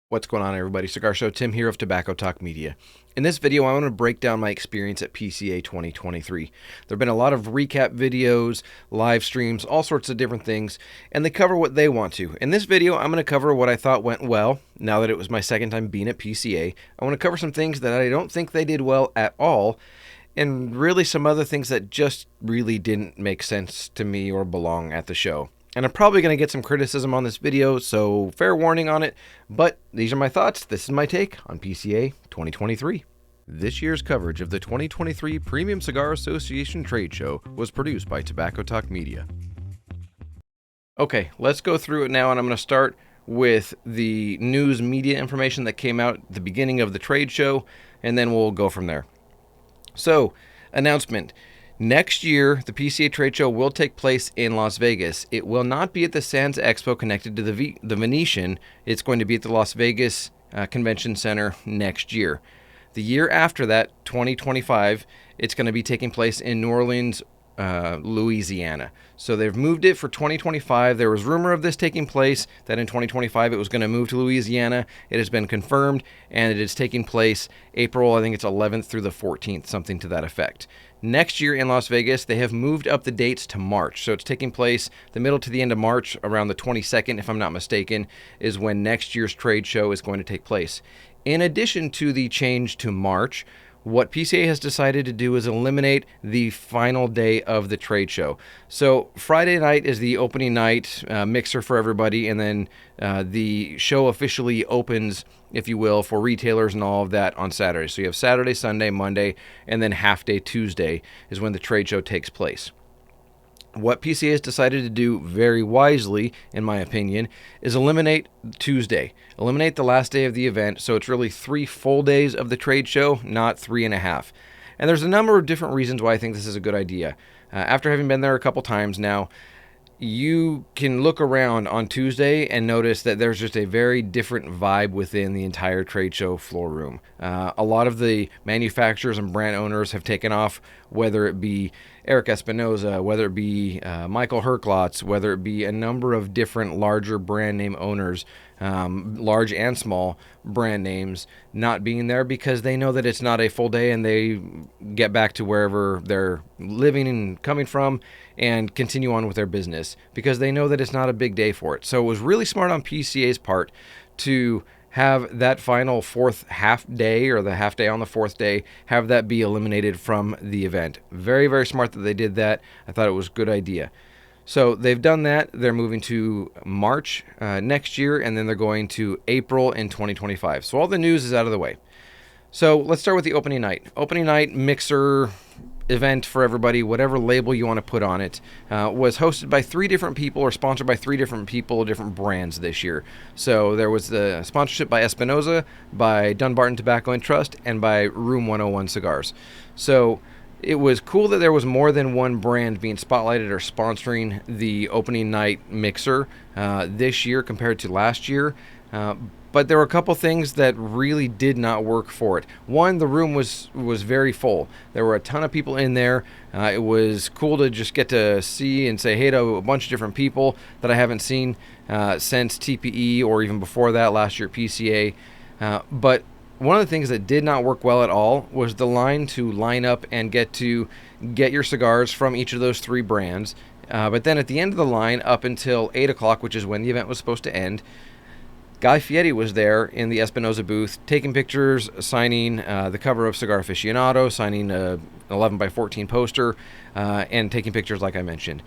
What's going on, everybody? Cigar Show Tim here of Tobacco Talk Media. In this video, I want to break down my experience at PCA 2023. There have been a lot of recap videos, live streams, all sorts of different things, and they cover what they want to. In this video, I'm going to cover what I thought went well, now that it was my second time being at PCA. I want to cover some things that I don't think they did well at all, and really some other things that just really didn't make sense to me or belong at the show. And I'm probably going to get some criticism on this video, so fair warning on it, but these are my thoughts. This is my take on PCA 2023. This year's coverage of the 2023 Premium Cigar Association Trade Show was produced by Tobacco Talk Media. Okay, let's go through it now, and I'm going to start with the news media information that came out at the beginning of the trade show, and then we'll go from there. So, announcement. Next year, the PCA Trade Show will take place in Las Vegas. It will not be at the Sands Expo connected to the Venetian. It's going to be at the Las Vegas Convention Center next year. The year after that, 2025, it's going to be taking place in New Orleans, Louisiana. So they've moved it for 2025. There was rumor of this taking place, that in 2025 it was going to move to Louisiana. It has been confirmed, and it is taking place April, I think it's 11th through the 14th, something to that effect. Next year in Las Vegas, they have moved up the dates to March. So it's taking place the middle to the end of March, around the 22nd, if I'm not mistaken, is when next year's trade show is going to take place. In addition to the change to March, what PCA has decided to do is eliminate the final day of the trade show. So Friday night is the opening night mixer for everybody, and then the show officially opens, if you will, for retailers and all of that on Saturday. So you have Saturday, Sunday, Monday, and then half day Tuesday is when the trade show takes place. What PCA has decided to do very wisely, in my opinion, is eliminate Tuesday. Eliminate the last day of the event, so it's really 3 full days of the trade show, not 3.5. And there's a number of different reasons why I think this is a good idea. After having been there a couple times now, you can look around on Tuesday and notice that there's just a very different vibe within the entire trade show floor room. A lot of the manufacturers and brand owners have taken off, whether it be Eric Espinoza, whether it be Michael Herklotz, whether it be a number of different larger brand name owners, large and small brand names, not being there because they know that it's not a full day, and they get back to wherever they're living and coming from and continue on with their business because they know that it's not a big day for it. So it was really smart on PCA's part to have that final fourth half day, or the half day on the fourth day, have that be eliminated from the event. Very, very smart that they did that. I thought it was a good idea. So they've done that. They're moving to March next year, and then they're going to April in 2025. So all the news is out of the way. So let's start with the opening night. Opening night mixer event for everybody, whatever label you want to put on it, was hosted by 3 different people, or sponsored by 3 different people, different brands this year. So there was the sponsorship by Espinoza, by Dunbarton Tobacco and Trust, and by Room 101 Cigars. So it was cool that there was more than one brand being spotlighted or sponsoring the opening night mixer this year compared to last year. But there were a couple things that really did not work for it. One, the room was very full. There were a ton of people in there. It was cool to just get to see and say hey to a bunch of different people that I haven't seen since TPE, or even before that, last year at PCA. But one of the things that did not work well at all was the line to line up and get your cigars from each of those 3 brands. But then at the end of the line, up until 8 o'clock, which is when the event was supposed to end, Guy Fieri was there in the Espinoza booth, taking pictures, signing the cover of Cigar Aficionado, signing an 11x14 poster, and taking pictures like I mentioned.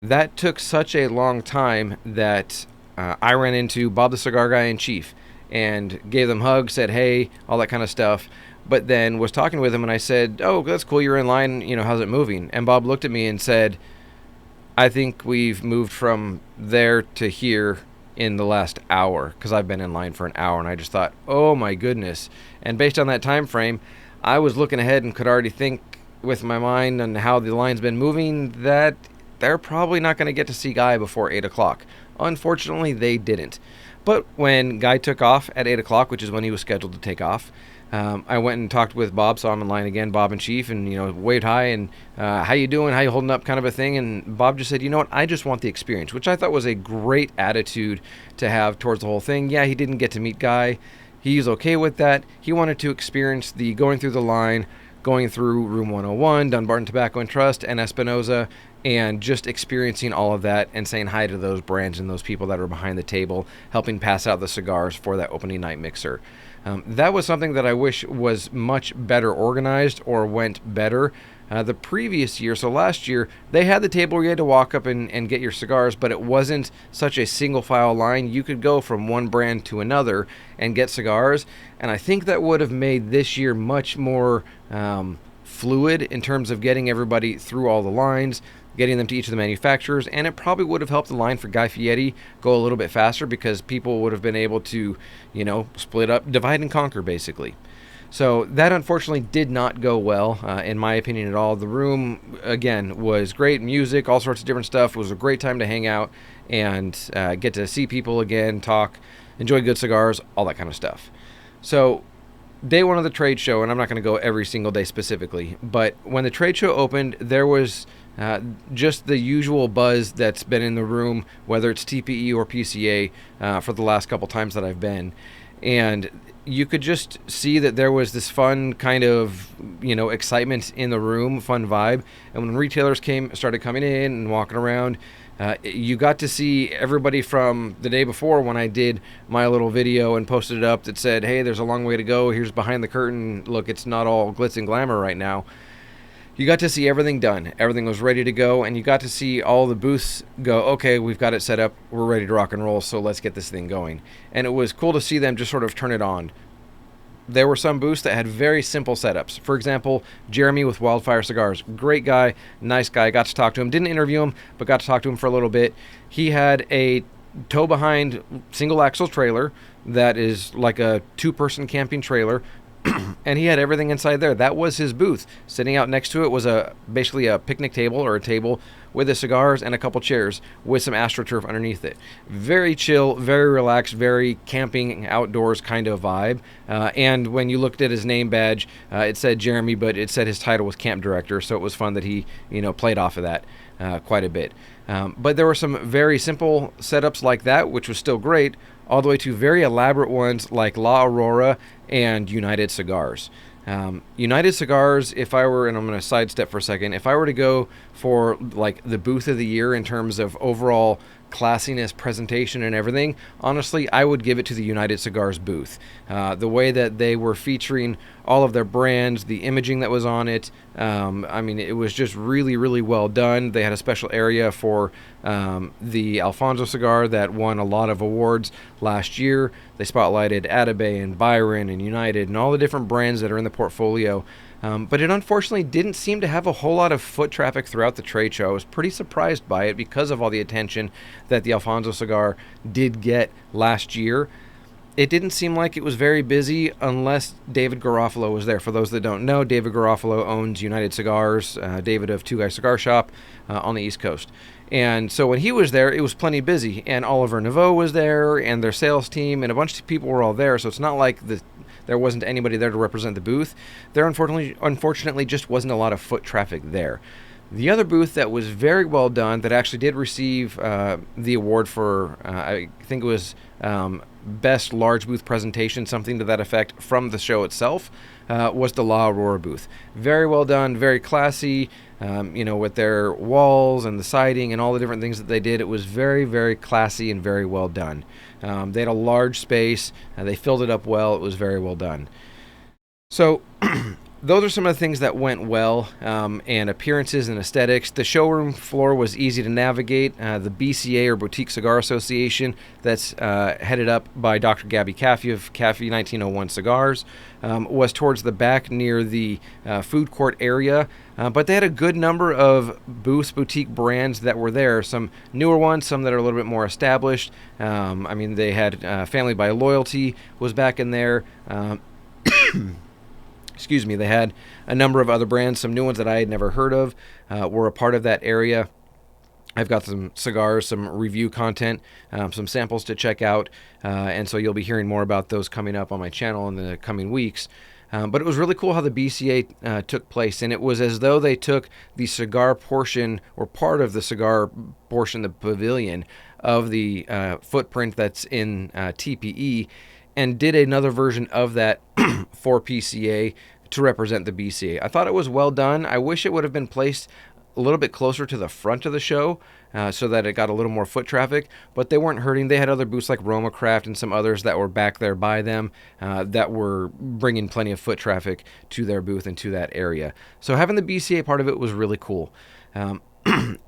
That took such a long time that I ran into Bob the Cigar Guy in Chief and gave them hugs, said hey, all that kind of stuff, but then was talking with him, and I said, oh, that's cool, you're in line, how's it moving? And Bob looked at me and said, I think we've moved from there to here in the last hour, because I've been in line for an hour. And I just thought, oh my goodness. And based on that time frame, I was looking ahead and could already think with my mind on how the line's been moving that they're probably not going to get to see Guy before 8 o'clock. Unfortunately, they didn't. But when Guy took off at 8 o'clock, which is when he was scheduled to take off, I went and talked with Bob, saw him in line again, Bob and Chief, and, waved hi and how you doing, how you holding up kind of a thing. And Bob just said, you know what, I just want the experience, which I thought was a great attitude to have towards the whole thing. Yeah, he didn't get to meet Guy. He's okay with that. He wanted to experience the going through the line, going through Room 101, Dunbarton Tobacco and Trust, and Espinosa, and just experiencing all of that and saying hi to those brands and those people that are behind the table, helping pass out the cigars for that opening night mixer. That was something that I wish was much better organized or went better. The previous year, so last year, they had the table where you had to walk up and get your cigars, but it wasn't such a single file line. You could go from one brand to another and get cigars, and I think that would have made this year much more fluid in terms of getting everybody through all the lines, getting them to each of the manufacturers, and it probably would have helped the line for Guy Fieri go a little bit faster because people would have been able to, split up, divide and conquer, basically. So that unfortunately did not go well, in my opinion at all. The room, again, was great. Music, all sorts of different stuff. It was a great time to hang out and get to see people again, talk, enjoy good cigars, all that kind of stuff. So day one of the trade show, and I'm not going to go every single day specifically, but when the trade show opened, there was just the usual buzz that's been in the room, whether it's TPE or PCA, for the last couple times that I've been. And you could just see that there was this fun kind of, excitement in the room, fun vibe. And when retailers started coming in and walking around, you got to see everybody from the day before when I did my little video and posted it up that said, hey, there's a long way to go. Here's behind the curtain. Look, it's not all glitz and glamour right now. You got to see everything done. Everything was ready to go, and you got to see all the booths go, okay, we've got it set up. We're ready to rock and roll, so let's get this thing going. And it was cool to see them just sort of turn it on. There were some booths that had very simple setups. For example, Jeremy with Wildfire Cigars. Great guy, nice guy. Got to talk to him. Didn't interview him, but got to talk to him for a little bit. He had a tow-behind single-axle trailer that is like a two-person camping trailer, and he had everything inside there. That was his booth. Sitting out next to it was basically a picnic table or a table with the cigars and a couple chairs with some AstroTurf underneath it. Very chill, very relaxed, very camping outdoors kind of vibe. And when you looked at his name badge, it said Jeremy, but it said his title was camp director, so it was fun that he played off of that quite a bit. But there were some very simple setups like that, which was still great, all the way to very elaborate ones like La Aurora and United Cigars. United Cigars, if I were, and I'm going to sidestep for a second, if I were to go for like the booth of the year in terms of overall classiness, presentation, and everything, honestly, I would give it to the United Cigars booth. The way that they were featuring all of their brands, the imaging that was on it, it was just really, really well done. They had a special area for the Alfonso cigar that won a lot of awards last year. They spotlighted Atabey and Byron and United and all the different brands that are in the portfolio. But it unfortunately didn't seem to have a whole lot of foot traffic throughout the trade show. I was pretty surprised by it because of all the attention that the Alfonso cigar did get last year. It didn't seem like it was very busy unless David Garofalo was there. For those that don't know, David Garofalo owns United Cigars, David of Two Guy Cigar Shop on the East Coast. And so when he was there, it was plenty busy. And Oliver Naveau was there, and their sales team, and a bunch of people were all there. So it's not like there wasn't anybody there to represent the booth. There unfortunately just wasn't a lot of foot traffic there. The other booth that was very well done, that actually did receive the award for, I think it was Best Large Booth Presentation, something to that effect, from the show itself, was the La Aurora booth. Very well done, very classy, with their walls and the siding and all the different things that they did. It was very, very classy and very well done. They had a large space, they filled it up well, it was very well done. So those are some of the things that went well, and appearances and aesthetics. The showroom floor was easy to navigate. The BCA, or Boutique Cigar Association, that's headed up by Dr. Gabby Caffey of Caffey 1901 Cigars, was towards the back near the food court area. But they had a good number of booths, boutique brands that were there. Some newer ones, some that are a little bit more established. They had Family by Loyalty was back in there. Excuse me, they had a number of other brands. Some new ones that I had never heard of were a part of that area. I've got some cigars, some review content, some samples to check out, and so you'll be hearing more about those coming up on my channel in the coming weeks. But it was really cool how the BCA took place, and it was as though they took the cigar portion, or part of the cigar portion, the pavilion of the footprint that's in TPE, and did another version of that for PCA to represent the BCA. I thought it was well done. I wish it would have been placed a little bit closer to the front of the show so that it got a little more foot traffic, but they weren't hurting. They had other booths like Roma Craft and some others that were back there by them that were bringing plenty of foot traffic to their booth and to that area. So having the BCA part of it was really cool. One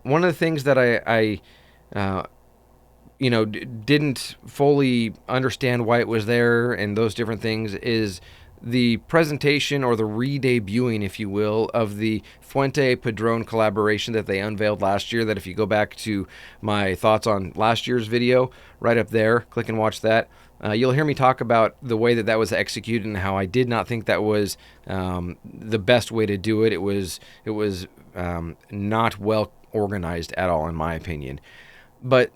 of the things that I didn't fully understand why it was there and those different things is the presentation, or the re-debuting, if you will, of the Fuente Padron collaboration that they unveiled last year. That if you go back to my thoughts on last year's video, right up there, click and watch that. You'll hear me talk about the way that was executed and how I did not think that was the best way to do it. It was not well organized at all, in my opinion. But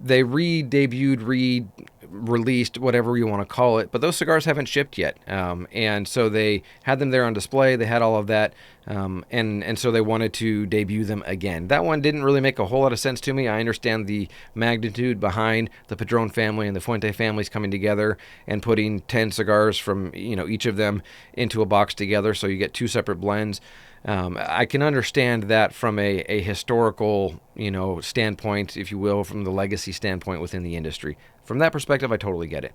they re-debuted, re-released, whatever you want to call it, but those cigars haven't shipped yet. And so they had them there on display. They had all of that, and so they wanted to debut them again. That one didn't really make a whole lot of sense to me. I understand the magnitude behind the Padron family and the Fuente families coming together and putting 10 cigars from each of them into a box together, so you get two separate blends. I can understand that from a historical, standpoint, if you will, from the legacy standpoint within the industry. From that perspective, I totally get it.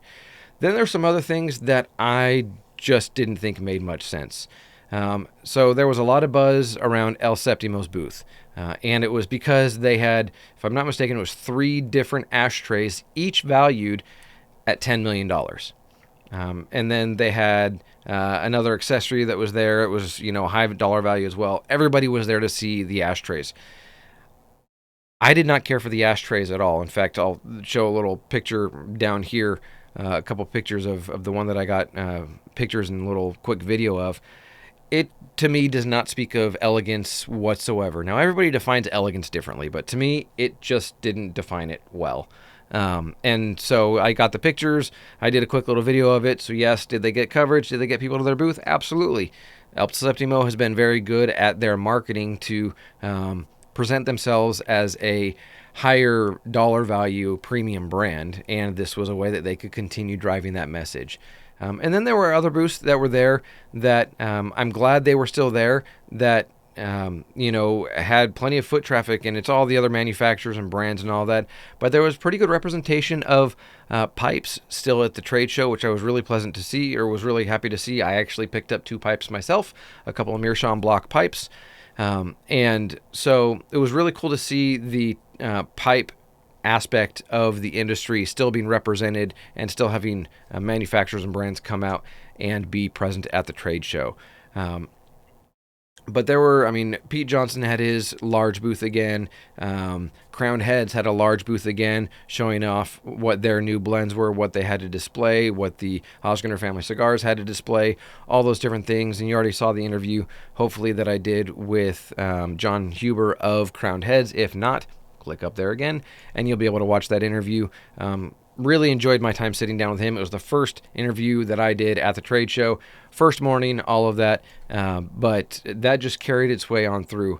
Then there's some other things that I just didn't think made much sense. So there was a lot of buzz around El Septimo's booth, and it was because they had, if I'm not mistaken, it was 3 different ashtrays, each valued at $10 million. And then they had another accessory that was there. It was, high dollar value as well. Everybody was there to see the ashtrays. I did not care for the ashtrays at all. In fact, I'll show a little picture down here, a couple pictures of the one that I got pictures and a little quick video of. It, to me, does not speak of elegance whatsoever. Now, everybody defines elegance differently, but to me, it just didn't define it well. And so I got the pictures. I did a quick little video of it. So yes, did they get coverage? Did they get people to their booth? Absolutely. El Septimo has been very good at their marketing to present themselves as a higher dollar value premium brand, and this was a way that they could continue driving that message. And then there were other booths that were there that I'm glad they were still there, that had plenty of foot traffic, and it's all the other manufacturers and brands and all that. But there was pretty good representation of pipes still at the trade show, which I was really pleasant to see, or was really happy to see. I actually picked up 2 pipes myself, a couple of Meerschaum block pipes. And so it was really cool to see the pipe aspect of the industry still being represented and still having manufacturers and brands come out and be present at the trade show. But there were, Pete Johnson had his large booth again. Crowned Heads had a large booth again, showing off what their new blends were, what they had to display, what the Osgener family cigars had to display, all those different things. And you already saw the interview, hopefully, that I did with John Huber of Crowned Heads. If not, click up there again, and you'll be able to watch that interview. Really enjoyed my time sitting down with him. It was the first interview that I did at the trade show. First morning, all of that, but that just carried its way on through.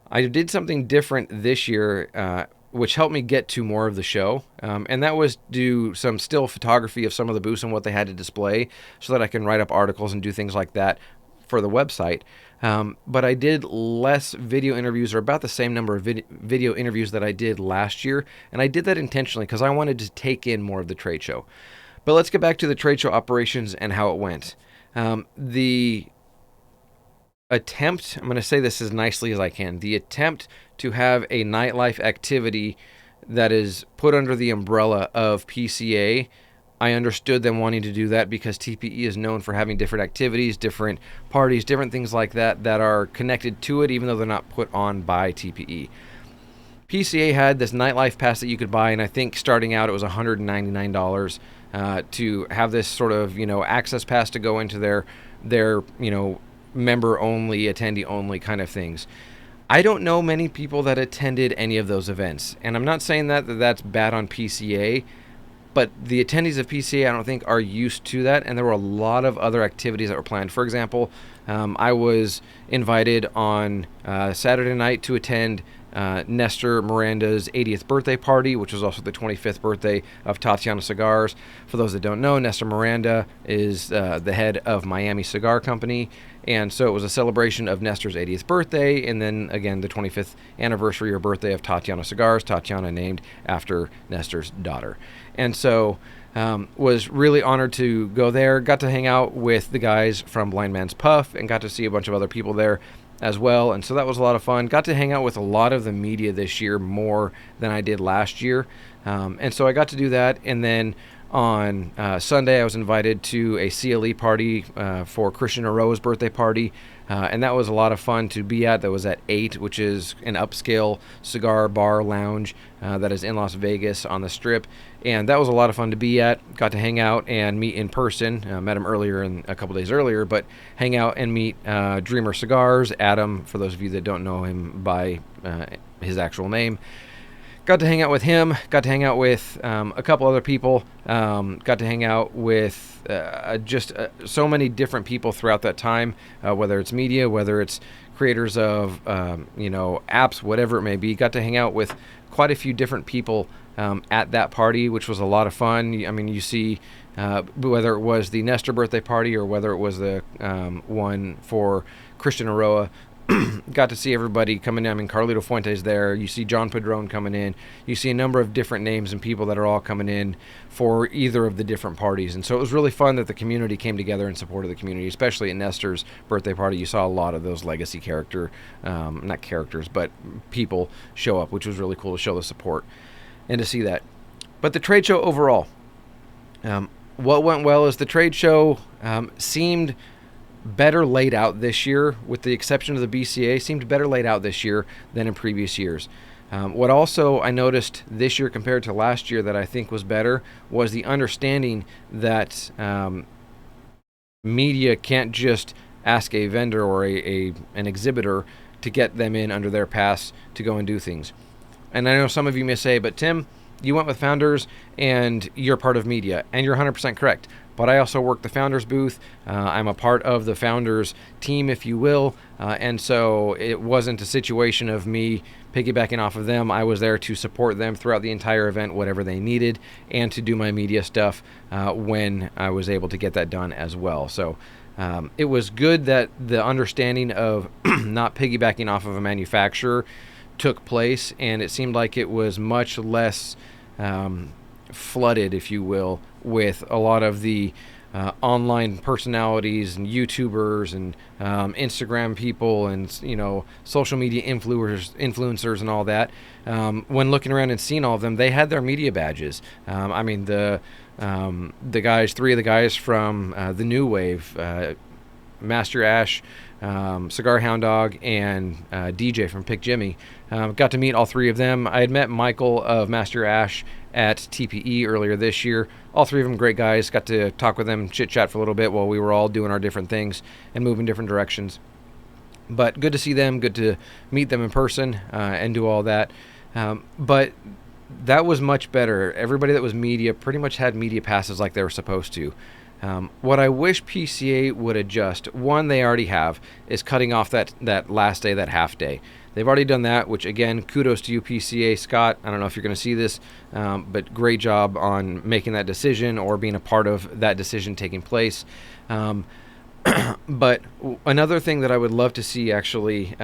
I did something different this year, which helped me get to more of the show, and that was do some still photography of some of the booths and what they had to display so that I can write up articles and do things like that for the website. But I did less video interviews, or about the same number of video interviews that I did last year, and I did that intentionally because I wanted to take in more of the trade show. But let's get back to the trade show operations and how it went. The attempt, I'm going to say this as nicely as I can, the attempt to have a nightlife activity that is put under the umbrella of PCA, I understood them wanting to do that because TPE is known for having different activities, different parties, different things like that that are connected to it, even though they're not put on by TPE. PCA had this nightlife pass that you could buy, and I think starting out it was $199 to have this sort of access pass to go into their member only, attendee only kind of things. I don't know many people that attended any of those events, and I'm not saying that that's bad on PCA, but the attendees of PCA, I don't think, are used to that, and there were a lot of other activities that were planned. For example, I was invited on Saturday night to attend Nestor Miranda's 80th birthday party, which was also the 25th birthday of Tatiana Cigars. For those that don't know, Nestor Miranda is the head of Miami Cigar Company, and so it was a celebration of Nestor's 80th birthday, and then again the 25th anniversary or birthday of Tatiana Cigars, Tatiana named after Nestor's daughter. And so was really honored to go there, got to hang out with the guys from Blind Man's Puff, and got to see a bunch of other people there as well, and so that was a lot of fun. Got to hang out with a lot of the media this year, more than I did last year, and so I got to do that. And then on Sunday, I was invited to a CLE party for Christian Aroa's birthday party, and that was a lot of fun to be at. That was at 8, which is an upscale cigar bar lounge that is in Las Vegas on the Strip, and that was a lot of fun to be at. Got to hang out and meet in person. Met him earlier, a couple days earlier, but hang out and meet Dreamer Cigars, Adam, for those of you that don't know him by his actual name. Got to hang out with him, got to hang out with a couple other people, got to hang out with just so many different people throughout that time, whether it's media, whether it's creators of, apps, whatever it may be. Got to hang out with quite a few different people at that party, which was a lot of fun. I mean, you see, whether it was the Nestor birthday party or whether it was the one for Christian Aroa, got to see everybody coming in. I mean, Carlito Fuente's there. You see John Padron coming in. You see a number of different names and people that are all coming in for either of the different parties. And so it was really fun that the community came together in support of the community, especially at Nestor's birthday party. You saw a lot of those legacy not characters, but people show up, which was really cool to show the support and to see that. But the trade show overall, what went well is the trade show seemed better laid out this year, with the exception of the BCA, seemed better laid out this year than in previous years. What also I noticed this year compared to last year that I think was better was the understanding that media can't just ask a vendor or an exhibitor to get them in under their pass to go and do things. And I know some of you may say, but Tim, you went with Founders and you're part of media, and you're 100% correct. But I also work the Founders booth. I'm a part of the Founders team, if you will. And so it wasn't a situation of me piggybacking off of them. I was there to support them throughout the entire event, whatever they needed, and to do my media stuff when I was able to get that done as well. So it was good that the understanding of not piggybacking off of a manufacturer took place, and it seemed like it was much less flooded, if you will, with a lot of the online personalities and YouTubers and Instagram people and social media influencers and all that. When looking around and seeing all of them, they had their media badges. I mean, the guys, 3 of the guys from the New Wave, Master Ash, Cigar Hound Dog, and DJ from Pick Jimmy. Got to meet all 3 of them. I had met Michael of Master Ash at TPE earlier this year. All 3 of them great guys. Got to talk with them, chit-chat for a little bit while we were all doing our different things and moving different directions. But good to see them, good to meet them in person and do all that. But that was much better. Everybody that was media pretty much had media passes like they were supposed to. What I wish PCA would adjust, one they already have, is cutting off that last day, that half day. They've already done that, which again, kudos to you, PCA. Scott, I don't know if you're going to see this, but great job on making that decision or being a part of that decision taking place. But another thing that I would love to see actually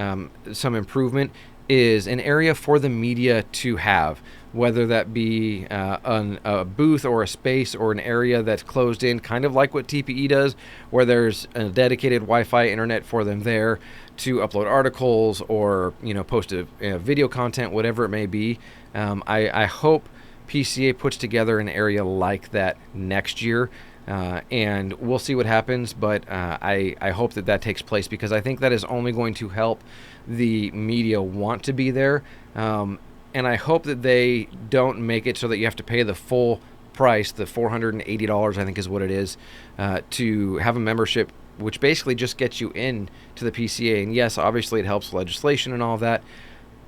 some improvement is an area for the media to have, whether that be a booth or a space or an area that's closed in, kind of like what TPE does, where there's a dedicated Wi-Fi internet for them there to upload articles or post a video content, whatever it may be. I hope PCA puts together an area like that next year. And we'll see what happens, but I hope that takes place, because I think that is only going to help the media want to be there. And I hope that they don't make it so that you have to pay the full price, the $480, I think is what it is, to have a membership, which basically just gets you in to the PCA. And yes, obviously it helps legislation and all of that.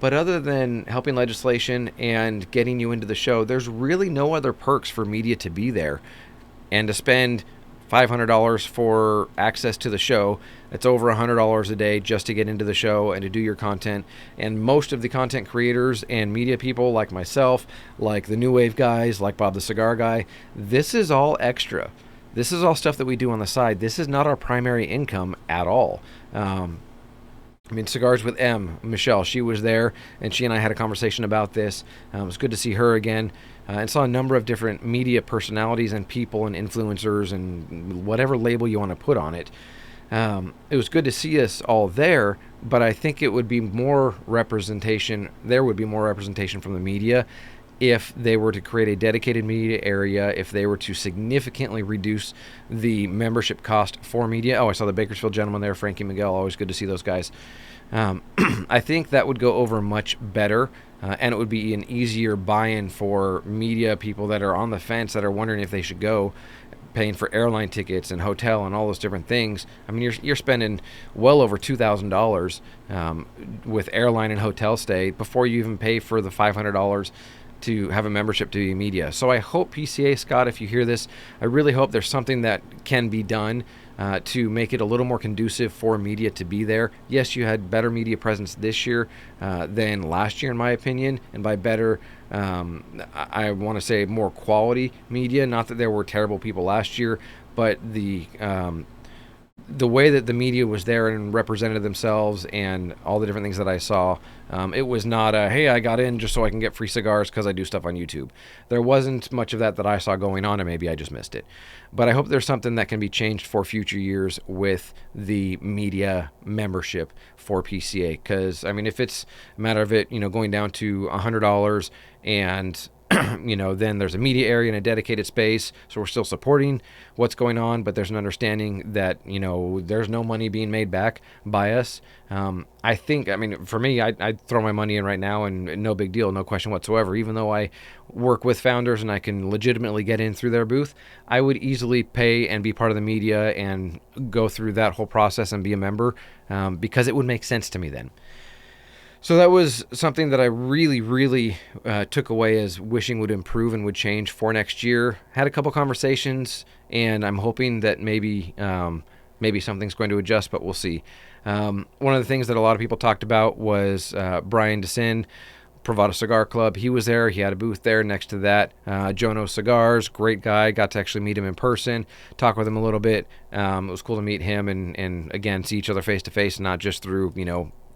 But other than helping legislation and getting you into the show, there's really no other perks for media to be there. And to spend $500 for access to the show, it's over $100 a day just to get into the show and to do your content. And most of the content creators and media people like myself, like the New Wave guys, like Bob the Cigar Guy, this is all extra. This is all stuff that we do on the side. This is not our primary income at all. I mean, Cigars with Michelle, she was there, and she and I had a conversation about this. It was good to see her again, and saw a number of different media personalities and people and influencers and whatever label you want to put on it. It was good to see us all there, but I think it would be more representation. There would be more representation from the media if they were to create a dedicated media area, if they were to significantly reduce the membership cost for media. Oh, I saw the Bakersfield gentleman there, Frankie Miguel. Always good to see those guys. I think that would go over much better, and it would be an easier buy-in for media people that are on the fence, that are wondering if they should go, paying for airline tickets and hotel and all those different things. I mean, you're spending well over $2,000 with airline and hotel stay before you even pay for the $500 to have a membership to the media. So I hope PCA, Scott, if you hear this, I really hope there's something that can be done to make it a little more conducive for media to be there. Yes, you had better media presence this year than last year, in my opinion. And by better, I want to say more quality media. Not that there were terrible people last year, but the way that the media was there and represented themselves and all the different things that I saw, it was not a, hey, I got in just so I can get free cigars because I do stuff on YouTube. There wasn't much of that I saw going on, and maybe I just missed it. But I hope there's something that can be changed for future years with the media membership for PCA. Because, I mean, if it's a matter of it, going down to $100 and then there's a media area and a dedicated space. So we're still supporting what's going on, but there's an understanding that, there's no money being made back by us. I think, for me, I'd throw my money in right now and no big deal, no question whatsoever. Even though I work with founders and I can legitimately get in through their booth, I would easily pay and be part of the media and go through that whole process and be a member because it would make sense to me then. So that was something that I really, really took away as wishing would improve and would change for next year. Had a couple conversations, and I'm hoping that maybe something's going to adjust, but we'll see. One of the things that a lot of people talked about was Brian DeSin, Pravada Cigar Club. He was there. He had a booth there next to that. Jono Cigars, great guy. Got to actually meet him in person, talk with him a little bit. It was cool to meet him and again, see each other face to face, not just through,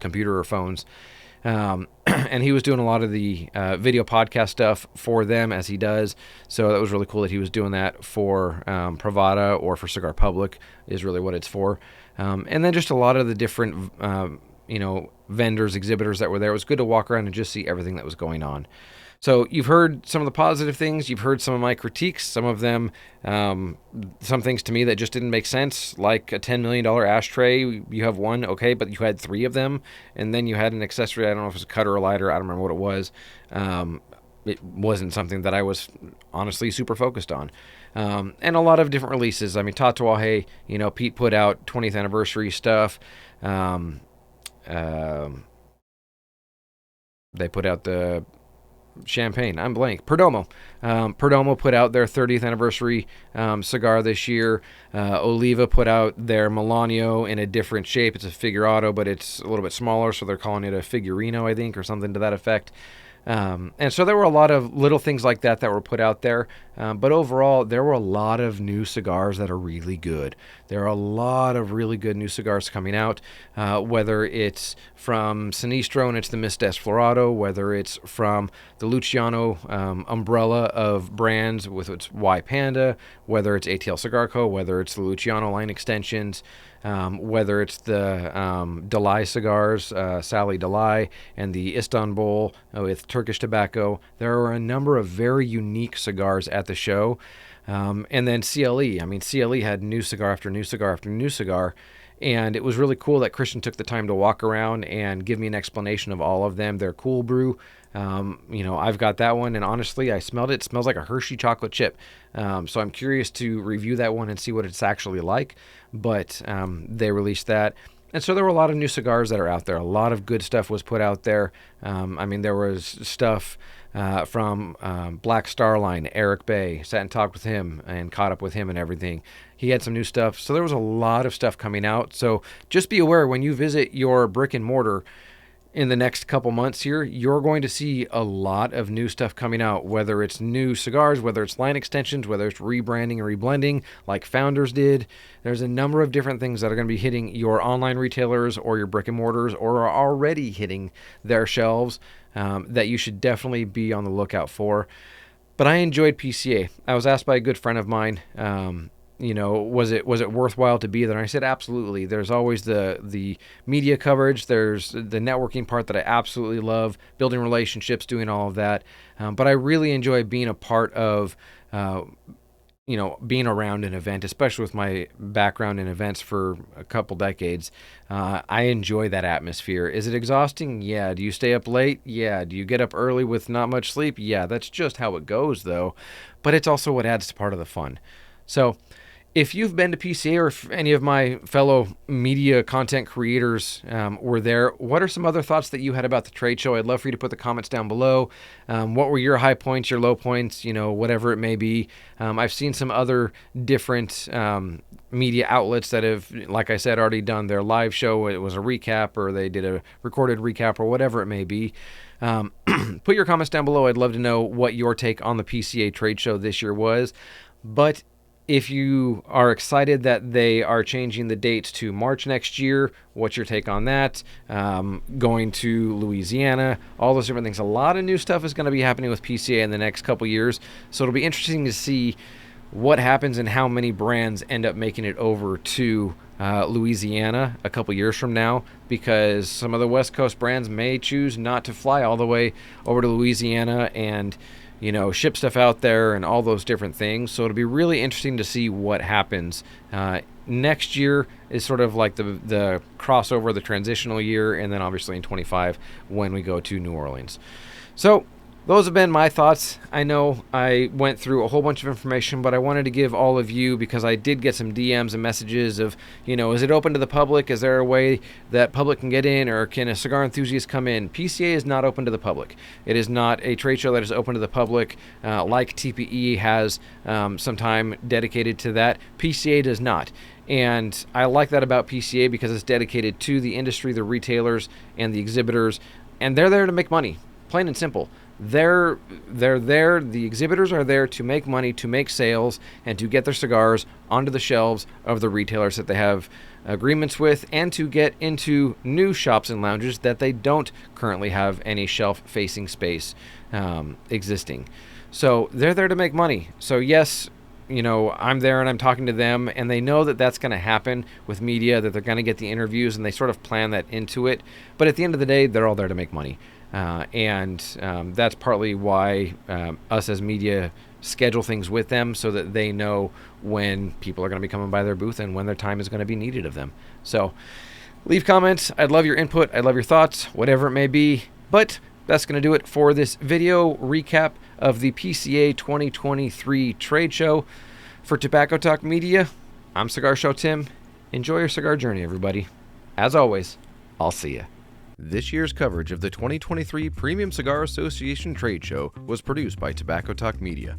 computer or phones. And he was doing a lot of the video podcast stuff for them, as he does. So that was really cool that he was doing that for Pravada, or for Cigar Public is really what it's for. And then just a lot of the different, vendors, exhibitors that were there. It was good to walk around and just see everything that was going on. So you've heard some of the positive things. You've heard some of my critiques. Some of them, some things to me that just didn't make sense, like a $10 million ashtray. You have one, okay, but you had three of them. And then you had an accessory. I don't know if it was a cutter or a lighter. I don't remember what it was. It wasn't something that I was honestly super focused on. And a lot of different releases. I mean, Tatuaje, Pete put out 20th anniversary stuff. They put out the champagne. I'm blank. Perdomo. Perdomo put out their 30th anniversary cigar this year. Oliva put out their Melanio in a different shape. It's a figurado, but it's a little bit smaller, so they're calling it a figurino, I think, or something to that effect. And so there were a lot of little things like that were put out there. But overall, there were a lot of new cigars that are really good. There are a lot of really good new cigars coming out, whether it's from Sinistro and it's the Miss Desflorado, whether it's from the Luciano umbrella of brands with its Y Panda, whether it's ATL Cigar Co., whether it's the Luciano line extensions, whether it's the Dalai cigars, Sally Dalai, and the Istanbul with Turkish tobacco. There are a number of very unique cigars at the show. And then CLE. I mean, CLE had new cigar after new cigar after new cigar. And it was really cool that Christian took the time to walk around and give me an explanation of all of them. They're cool brew. I've got that one, and honestly, I smelled it. It smells like a Hershey chocolate chip. So I'm curious to review that one and see what it's actually like. But they released that. And so there were a lot of new cigars that are out there. A lot of good stuff was put out there. There was stuff from Black Star Line, Eric Bay. Sat and talked with him and caught up with him and everything. He had some new stuff. So there was a lot of stuff coming out. So just be aware when you visit your brick and mortar in the next couple months here, you're going to see a lot of new stuff coming out, whether it's new cigars, whether it's line extensions, whether it's rebranding or reblending like Founders did. There's a number of different things that are going to be hitting your online retailers or your brick and mortars or are already hitting their shelves that you should definitely be on the lookout for. But I enjoyed PCA. I was asked by a good friend of mine, was it worthwhile to be there? And I said, absolutely. There's always the media coverage. There's the networking part that I absolutely love, building relationships, doing all of that. But I really enjoy being a part of, being around an event, especially with my background in events for a couple decades. I enjoy that atmosphere. Is it exhausting? Yeah. Do you stay up late? Yeah. Do you get up early with not much sleep? Yeah. That's just how it goes, though. But it's also what adds to part of the fun. So if you've been to PCA or if any of my fellow media content creators were there, what are some other thoughts that you had about the trade show? I'd love for you to put the comments down below. What were your high points, your low points, whatever it may be. I've seen some other different media outlets that have, like I said, already done their live show. It was a recap or they did a recorded recap or whatever it may be. Put your comments down below. I'd love to know what your take on the PCA trade show this year was. But if you are excited that they are changing the dates to March next year, what's your take on that? Going to Louisiana, all those different things. A lot of new stuff is going to be happening with PCA in the next couple years. So it'll be interesting to see what happens and how many brands end up making it over to Louisiana a couple years from now, because some of the West Coast brands may choose not to fly all the way over to Louisiana and ship stuff out there and all those different things. So it'll be really interesting to see what happens. Next year is sort of like the crossover, the transitional year, and then obviously in 25 when we go to New Orleans. So those have been my thoughts. I know I went through a whole bunch of information, but I wanted to give all of you, because I did get some DMs and messages of, is it open to the public? Is there a way that public can get in, or can a cigar enthusiast come in? PCA is not open to the public. It is not a trade show that is open to the public like TPE has some time dedicated to that. PCA does not. And I like that about PCA because it's dedicated to the industry, the retailers, and the exhibitors, and they're there to make money, plain and simple. They're there, the exhibitors are there to make money, to make sales, and to get their cigars onto the shelves of the retailers that they have agreements with, and to get into new shops and lounges that they don't currently have any shelf-facing space existing. So they're there to make money. So yes, I'm there and I'm talking to them, and they know that that's going to happen with media, that they're going to get the interviews, and they sort of plan that into it. But at the end of the day, they're all there to make money. That's partly why us as media schedule things with them, so that they know when people are going to be coming by their booth and when their time is going to be needed of them. So leave comments. I'd love your input. I'd love your thoughts, whatever it may be. But that's going to do it for this video recap of the PCA 2023 trade show. For Tobacco Talk Media, I'm Cigar Show Tim. Enjoy your cigar journey, everybody. As always, I'll see you. This year's coverage of the 2023 Premium Cigar Association Trade Show was produced by Tobacco Talk Media.